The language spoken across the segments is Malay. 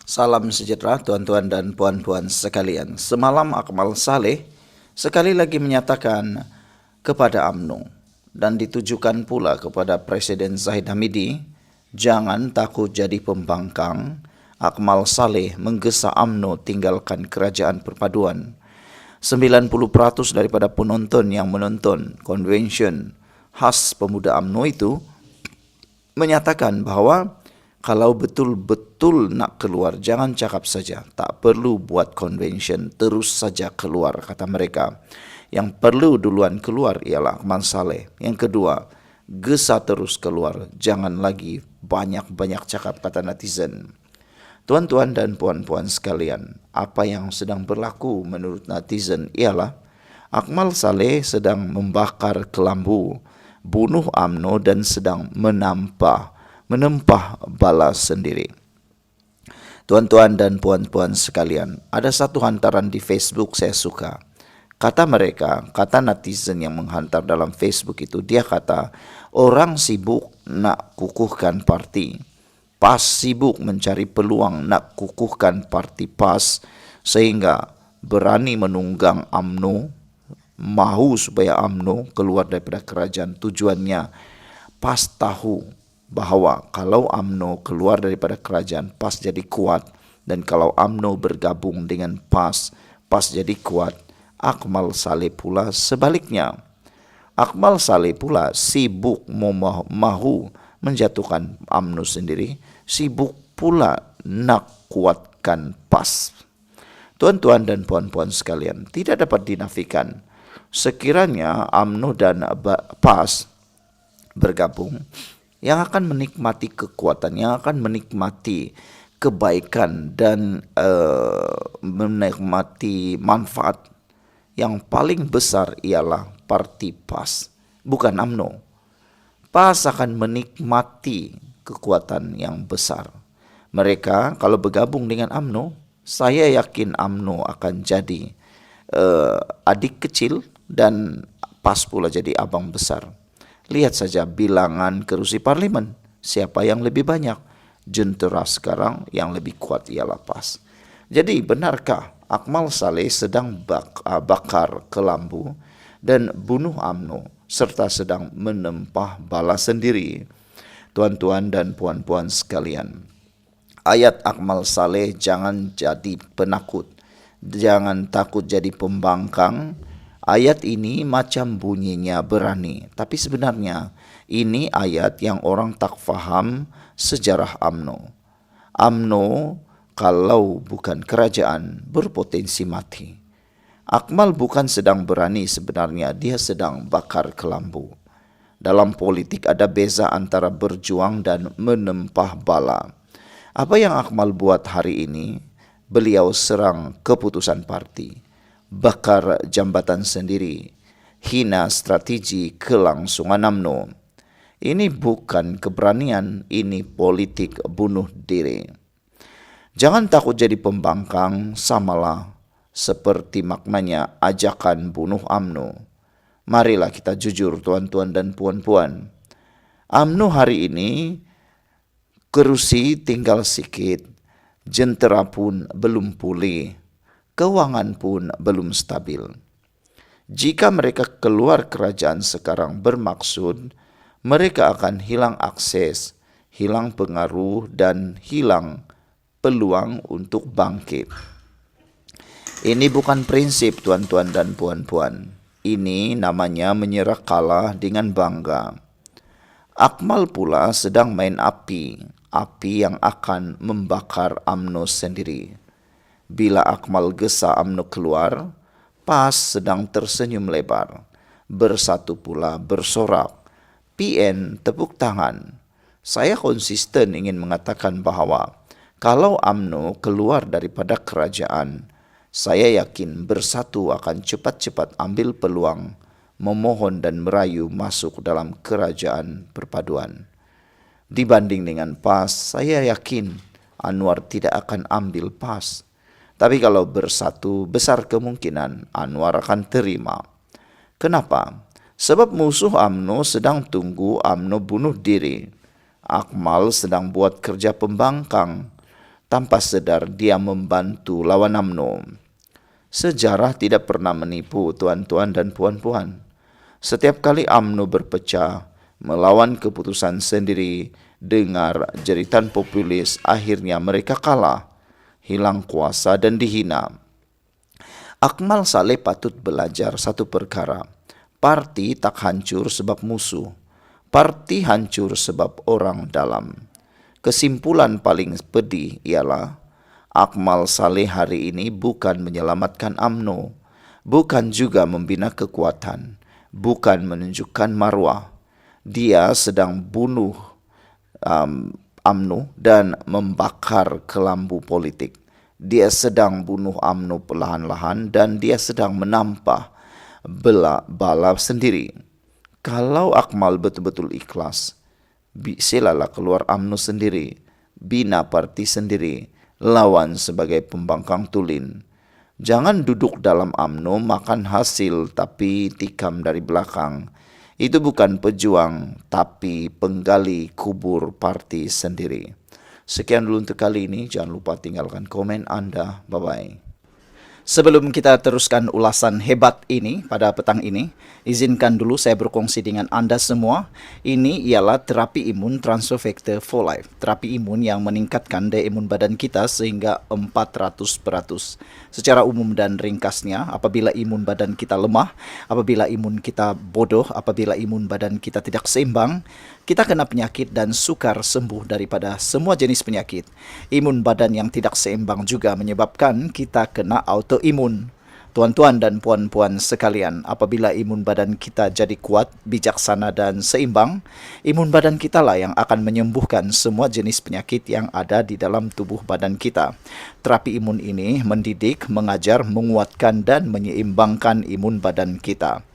Salam sejahtera tuan-tuan dan puan-puan sekalian. Semalam Akmal Saleh sekali lagi menyatakan kepada UMNO dan ditujukan pula kepada Presiden Zahid Hamidi, jangan takut jadi pembangkang. Akmal Saleh menggesa UMNO tinggalkan kerajaan perpaduan. 90% daripada penonton yang menonton convention khas pemuda UMNO itu menyatakan bahwa kalau betul-betul nak keluar, jangan cakap saja. Tak perlu buat convention, terus saja keluar, kata mereka. Yang perlu duluan keluar ialah Akmal Saleh. Yang kedua, gesa terus keluar. Jangan lagi banyak-banyak cakap, kata netizen. Tuan-tuan dan puan-puan sekalian, apa yang sedang berlaku menurut netizen ialah Akmal Saleh sedang membakar kelambu, bunuh UMNO dan sedang menempah balas sendiri. Tuan-tuan dan puan-puan sekalian, ada satu hantaran di Facebook saya suka. Kata mereka, kata netizen yang menghantar dalam Facebook itu, dia kata, orang sibuk nak kukuhkan parti. PAS sibuk mencari peluang nak kukuhkan parti PAS sehingga berani menunggang UMNO, mahu supaya UMNO keluar daripada kerajaan. Tujuannya, PAS tahu bahawa kalau UMNO keluar daripada kerajaan, PAS jadi kuat, dan kalau UMNO bergabung dengan PAS, PAS jadi kuat. Akmal Saleh pula sebaliknya. Akmal Saleh pula sibuk mahu menjatuhkan UMNO sendiri, sibuk pula nak kuatkan PAS. Tuan-tuan dan puan-puan sekalian, tidak dapat dinafikan sekiranya UMNO dan PAS bergabung, yang akan menikmati kekuatan, yang akan menikmati kebaikan dan menikmati manfaat yang paling besar ialah parti PAS, bukan UMNO. PAS akan menikmati kekuatan yang besar. Mereka kalau bergabung dengan UMNO, saya yakin UMNO akan jadi adik kecil dan PAS pula jadi abang besar. Lihat saja bilangan kerusi parlimen, siapa yang lebih banyak? Jentera sekarang yang lebih kuat ialah PAS. Jadi benarkah Akmal Saleh sedang bakar kelambu dan bunuh UMNO serta sedang menempah balas sendiri? Tuan-tuan dan puan-puan sekalian, ayat Akmal Saleh jangan jadi penakut, jangan takut jadi pembangkang. Ayat ini macam bunyinya berani, tapi sebenarnya ini ayat yang orang tak faham sejarah UMNO. UMNO kalau bukan kerajaan berpotensi mati. Akmal bukan sedang berani, sebenarnya dia sedang bakar kelambu. Dalam politik ada beza antara berjuang dan menempah bala. Apa yang Akmal buat hari ini? Beliau serang keputusan parti, bakar jambatan sendiri, hina strategi kelangsungan UMNO. Ini bukan keberanian, ini politik bunuh diri. Jangan takut jadi pembangkang, samalah seperti maknanya ajakan bunuh UMNO. Marilah kita jujur tuan-tuan dan puan-puan. UMNO hari ini kerusi tinggal sikit, jentera pun belum pulih, keuangan pun belum stabil. Jika mereka keluar kerajaan sekarang, bermaksud mereka akan hilang akses, hilang pengaruh dan hilang peluang untuk bangkit. Ini bukan prinsip tuan-tuan dan puan-puan. Ini namanya menyerah kalah dengan bangga. Akmal pula sedang main api yang akan membakar UMNO sendiri. Bila Akmal gesa UMNO keluar, PAS sedang tersenyum lebar. Bersatu pula bersorak. PN tepuk tangan. Saya konsisten ingin mengatakan bahawa kalau UMNO keluar daripada kerajaan, saya yakin bersatu akan cepat-cepat ambil peluang, memohon dan merayu masuk dalam kerajaan perpaduan. Dibanding dengan PAS, saya yakin Anwar tidak akan ambil PAS. Tapi kalau bersatu, besar kemungkinan Anwar akan terima. Kenapa? Sebab musuh UMNO sedang tunggu UMNO bunuh diri. Akmal sedang buat kerja pembangkang. Tanpa sadar dia membantu lawan UMNO. Sejarah tidak pernah menipu tuan-tuan dan puan-puan. Setiap kali UMNO berpecah melawan keputusan sendiri, dengar jeritan populis, akhirnya mereka kalah, hilang kuasa dan dihina. Akmal Saleh patut belajar satu perkara. Parti tak hancur sebab musuh. Parti hancur sebab orang dalam. Kesimpulan paling pedih ialah Akmal Saleh hari ini bukan menyelamatkan UMNO, bukan juga membina kekuatan, bukan menunjukkan marwah. Dia sedang bunuh UMNO dan membakar kelambu politik. Dia sedang bunuh UMNO perlahan-lahan dan dia sedang menampah bala sendiri. Kalau Akmal betul-betul ikhlas, silalah keluar UMNO sendiri, bina parti sendiri, lawan sebagai pembangkang tulen. Jangan duduk dalam UMNO makan hasil tapi tikam dari belakang. Itu bukan pejuang tapi penggali kubur parti sendiri. Sekian dulu untuk kali ini. Jangan lupa tinggalkan komen Anda. Bye-bye. Sebelum kita teruskan ulasan hebat ini pada petang ini, izinkan dulu saya berkongsi dengan Anda semua. Ini ialah terapi imun transfer factor for life. Terapi imun yang meningkatkan daya imun badan kita sehingga 400%. Secara umum dan ringkasnya, apabila imun badan kita lemah, apabila imun kita bodoh, apabila imun badan kita tidak seimbang, kita kena penyakit dan sukar sembuh daripada semua jenis penyakit. Imun badan yang tidak seimbang juga menyebabkan kita kena autoimun. Tuan-tuan dan puan-puan sekalian, apabila imun badan kita jadi kuat, bijaksana dan seimbang, imun badan kita lah yang akan menyembuhkan semua jenis penyakit yang ada di dalam tubuh badan kita. Terapi imun ini mendidik, mengajar, menguatkan dan menyeimbangkan imun badan kita.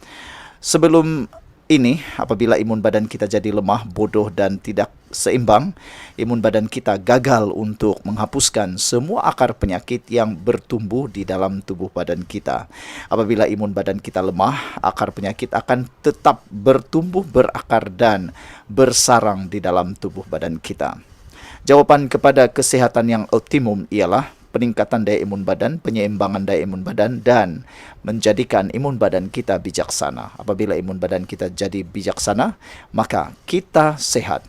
Sebelum ini, apabila imun badan kita jadi lemah, bodoh dan tidak seimbang, imun badan kita gagal untuk menghapuskan semua akar penyakit yang bertumbuh di dalam tubuh badan kita. Apabila imun badan kita lemah, akar penyakit akan tetap bertumbuh, berakar dan bersarang di dalam tubuh badan kita. Jawapan kepada kesehatan yang optimum ialah peningkatan daya imun badan, penyeimbangan daya imun badan dan menjadikan imun badan kita bijaksana. Apabila imun badan kita jadi bijaksana, maka kita sehat.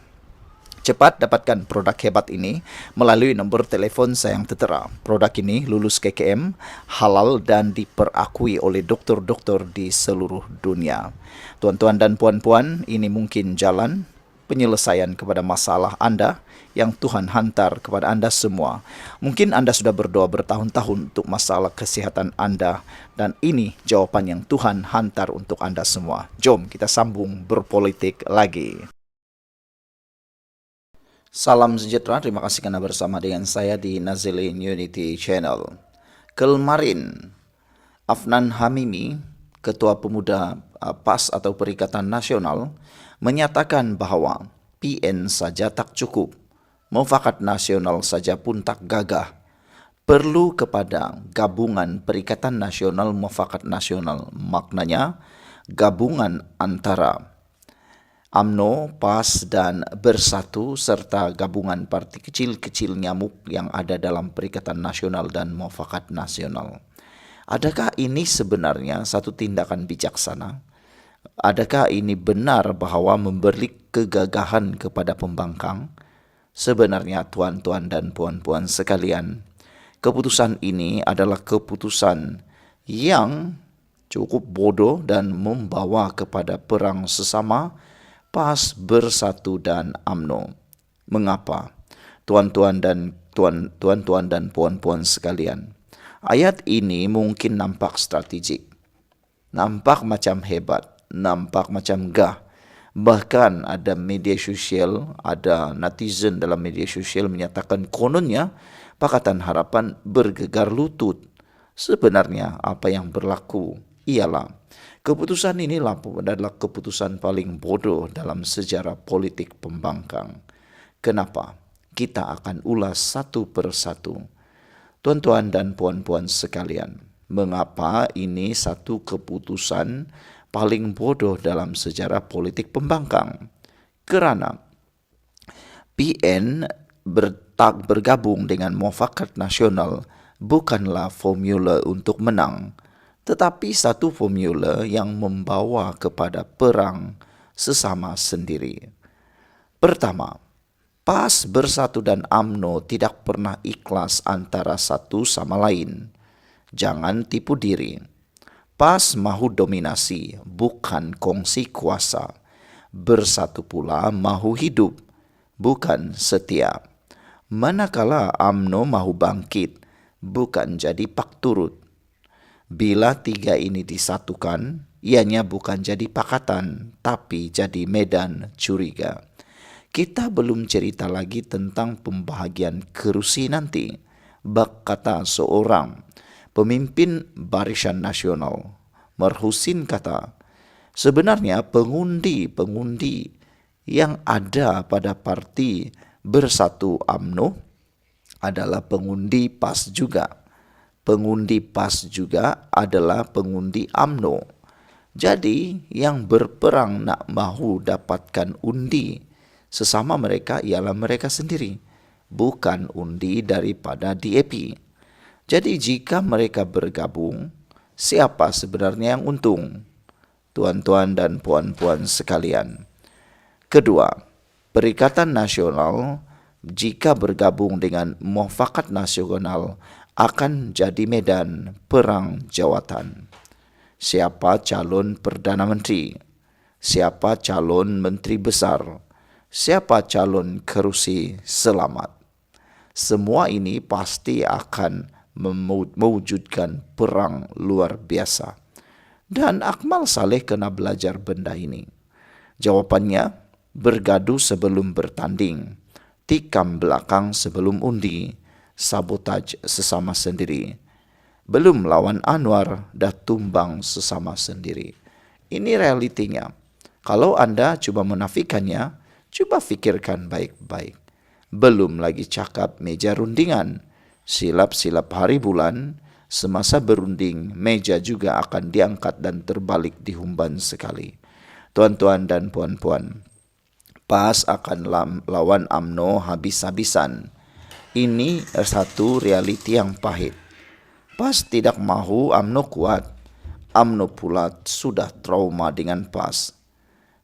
Cepat dapatkan produk hebat ini melalui nombor telefon saya yang tertera. Produk ini lulus KKM, halal dan diperakui oleh doktor-doktor di seluruh dunia. Tuan-tuan dan puan-puan, ini mungkin jalan penyelesaian kepada masalah Anda yang Tuhan hantar kepada Anda semua. Mungkin Anda sudah berdoa bertahun-tahun untuk masalah kesehatan Anda dan ini jawapan yang Tuhan hantar untuk Anda semua. Jom kita sambung berpolitik lagi. Salam sejahtera, terima kasih karena bersama dengan saya di Nazilin Unity Channel. Kemarin, Afnan Hamimi, Ketua Pemuda PAS atau Perikatan Nasional, menyatakan bahwa PN saja tak cukup, mufakat nasional saja pun tak gagah. Perlu kepada gabungan Perikatan Nasional Mufakat Nasional, maknanya gabungan antara UMNO, PAS dan Bersatu serta gabungan parti kecil-kecil nyamuk yang ada dalam Perikatan Nasional dan Mufakat Nasional. Adakah ini sebenarnya satu tindakan bijaksana? Adakah ini benar bahwa memberi kegagahan kepada pembangkang? Sebenarnya tuan-tuan dan puan-puan sekalian, keputusan ini adalah keputusan yang cukup bodoh dan membawa kepada perang sesama PAS, Bersatu dan UMNO. Mengapa? Tuan-tuan dan puan-puan sekalian, ayat ini mungkin nampak strategik, nampak macam hebat, nampak macam gah. Bahkan ada media sosial, ada netizen dalam media sosial menyatakan kononnya Pakatan Harapan bergegar lutut. Sebenarnya apa yang berlaku ialah keputusan ini adalah keputusan paling bodoh dalam sejarah politik pembangkang. Kenapa? Kita akan ulas satu persatu. Tuan-tuan dan puan-puan sekalian, mengapa ini satu keputusan paling bodoh dalam sejarah politik pembangkang? Kerana PN bergabung dengan Muafakat Nasional bukanlah formula untuk menang, tetapi satu formula yang membawa kepada perang sesama sendiri. Pertama, PAS, Bersatu dan UMNO tidak pernah ikhlas antara satu sama lain. Jangan tipu diri. PAS mahu dominasi, bukan kongsi kuasa. Bersatu pula mahu hidup, bukan setia. Manakala UMNO mahu bangkit, bukan jadi pak turut. Bila tiga ini disatukan, ianya bukan jadi pakatan, tapi jadi medan curiga. Kita belum cerita lagi tentang pembahagian kerusi nanti. Bak kata seorang pemimpin Barisan Nasional, Marhusin kata, sebenarnya pengundi-pengundi yang ada pada parti Bersatu UMNO adalah pengundi PAS juga. Pengundi PAS juga adalah pengundi UMNO. Jadi yang berperang nak mahu dapatkan undi sesama mereka ialah mereka sendiri, bukan undi daripada DAP. Jadi jika mereka bergabung, siapa sebenarnya yang untung? Tuan-tuan dan puan-puan sekalian. Kedua, Perikatan Nasional jika bergabung dengan Muafakat Nasional akan jadi medan perang jawatan. Siapa calon Perdana Menteri? Siapa calon Menteri Besar? Siapa calon kerusi selamat? Semua ini pasti akan mewujudkan perang luar biasa. Dan Akmal Saleh kena belajar benda ini. Jawapannya, bergaduh sebelum bertanding, tikam belakang sebelum undi, sabotaj sesama sendiri. Belum lawan Anwar, dah tumbang sesama sendiri. Ini realitinya. Kalau Anda cuba menafikannya, coba fikirkan baik-baik. Belum lagi cakap meja rundingan. Silap-silap hari bulan, semasa berunding, meja juga akan diangkat dan terbalik dihumban sekali. Tuan-tuan dan puan-puan, PAS akan lawan UMNO habis-habisan. Ini satu realiti yang pahit. PAS tidak mahu UMNO kuat. UMNO pula sudah trauma dengan PAS.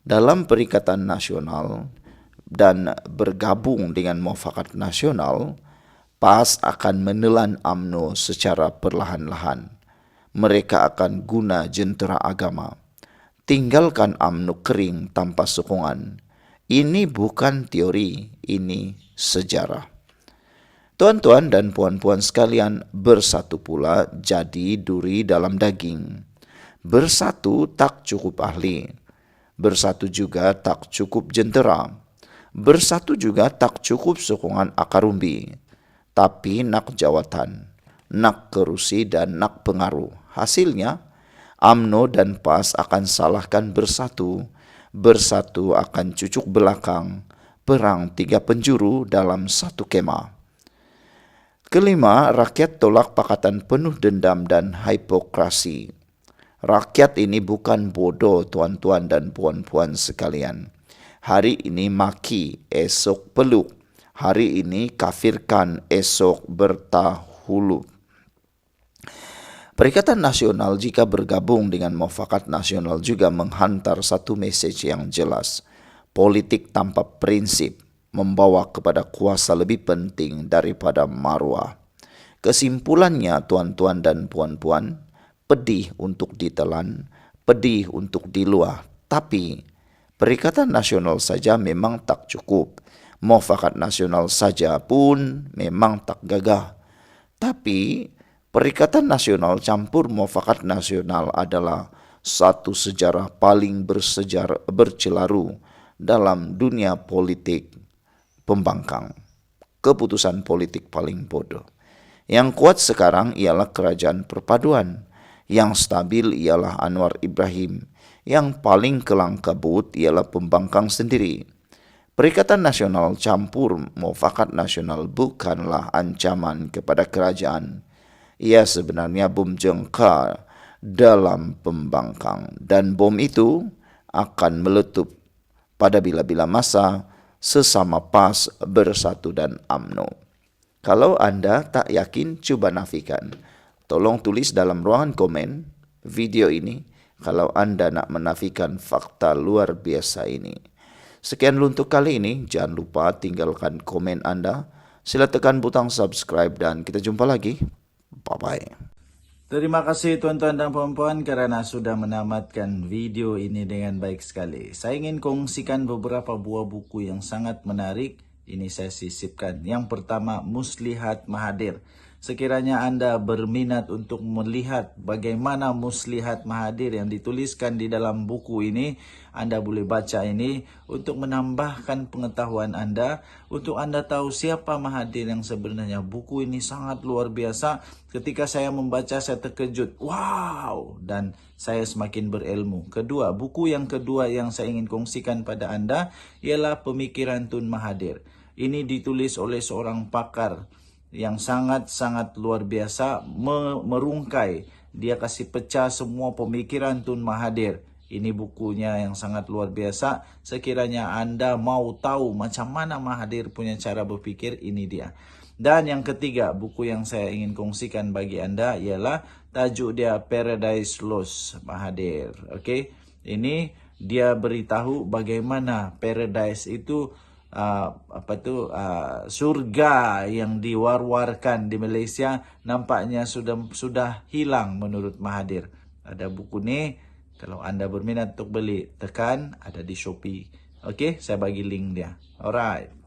Dalam Perikatan Nasional dan bergabung dengan Muafakat Nasional, PAS akan menelan UMNO secara perlahan-lahan. Mereka akan guna jentera agama. Tinggalkan UMNO kering tanpa sokongan. Ini bukan teori, ini sejarah. Tuan-tuan dan puan-puan sekalian, bersatu pula jadi duri dalam daging. Bersatu tak cukup ahli. Bersatu juga tak cukup jentera. Bersatu juga tak cukup sokongan akar umbi. Tapi nak jawatan, nak kerusi dan nak pengaruh. Hasilnya, UMNO dan PAS akan salahkan Bersatu. Bersatu akan cucuk belakang. Perang tiga penjuru dalam satu kemah. Kelima, rakyat tolak pakatan penuh dendam dan hipokrasi. Rakyat ini bukan bodoh, tuan-tuan dan puan-puan sekalian. Hari ini maki, esok peluk. Hari ini kafirkan, esok bertahulu. Perikatan Nasional jika bergabung dengan Muafakat Nasional juga menghantar satu mesej yang jelas. Politik tanpa prinsip membawa kepada kuasa lebih penting daripada maruah. Kesimpulannya, tuan-tuan dan puan-puan, pedih untuk ditelan, pedih untuk diluah. Tapi Perikatan Nasional saja memang tak cukup. Muafakat Nasional saja pun memang tak gagah. Tapi Perikatan Nasional campur Muafakat Nasional adalah satu sejarah paling bercelaru dalam dunia politik pembangkang. Keputusan politik paling bodoh. Yang kuat sekarang ialah kerajaan perpaduan. Yang stabil ialah Anwar Ibrahim. Yang paling kelang kabut ialah pembangkang sendiri. Perikatan Nasional campur Muafakat Nasional bukanlah ancaman kepada kerajaan. Ia sebenarnya bom jengkar dalam pembangkang. Dan bom itu akan meletup pada bila-bila masa sesama PAS, Bersatu dan UMNO. Kalau Anda tak yakin, coba nafikan. Tolong tulis dalam ruangan komen video ini kalau Anda nak menafikan fakta luar biasa ini. Sekian dulu untuk kali ini. Jangan lupa tinggalkan komen Anda. Sila tekan butang subscribe dan kita jumpa lagi. Bye-bye. Terima kasih tuan-tuan dan puan-puan kerana sudah menamatkan video ini dengan baik sekali. Saya ingin kongsikan beberapa buah buku yang sangat menarik. Ini saya sisipkan. Yang pertama, Muslihat Mahathir. Sekiranya Anda berminat untuk melihat bagaimana Muslihat Mahathir yang dituliskan di dalam buku ini, Anda boleh baca ini untuk menambahkan pengetahuan Anda, untuk Anda tahu siapa Mahathir yang sebenarnya. Buku ini sangat luar biasa. Ketika saya membaca, saya terkejut. Wow! Dan saya semakin berilmu. Kedua, buku yang kedua yang saya ingin kongsikan pada Anda ialah Pemikiran Tun Mahathir. Ini ditulis oleh seorang pakar yang sangat-sangat luar biasa, merungkai. Dia kasih pecah semua pemikiran Tun Mahathir. Ini bukunya yang sangat luar biasa. Sekiranya Anda mau tahu macam mana Mahathir punya cara berpikir, ini dia. Dan yang ketiga, buku yang saya ingin kongsikan bagi Anda ialah tajuk dia Paradise Lost Mahathir. Okey, ini dia beritahu bagaimana paradise itu surga yang diwar-warkan di Malaysia nampaknya sudah hilang menurut Mahathir. Ada buku ni, kalau Anda berminat untuk beli, tekan, ada di Shopee. Okey, saya bagi link dia. Alright.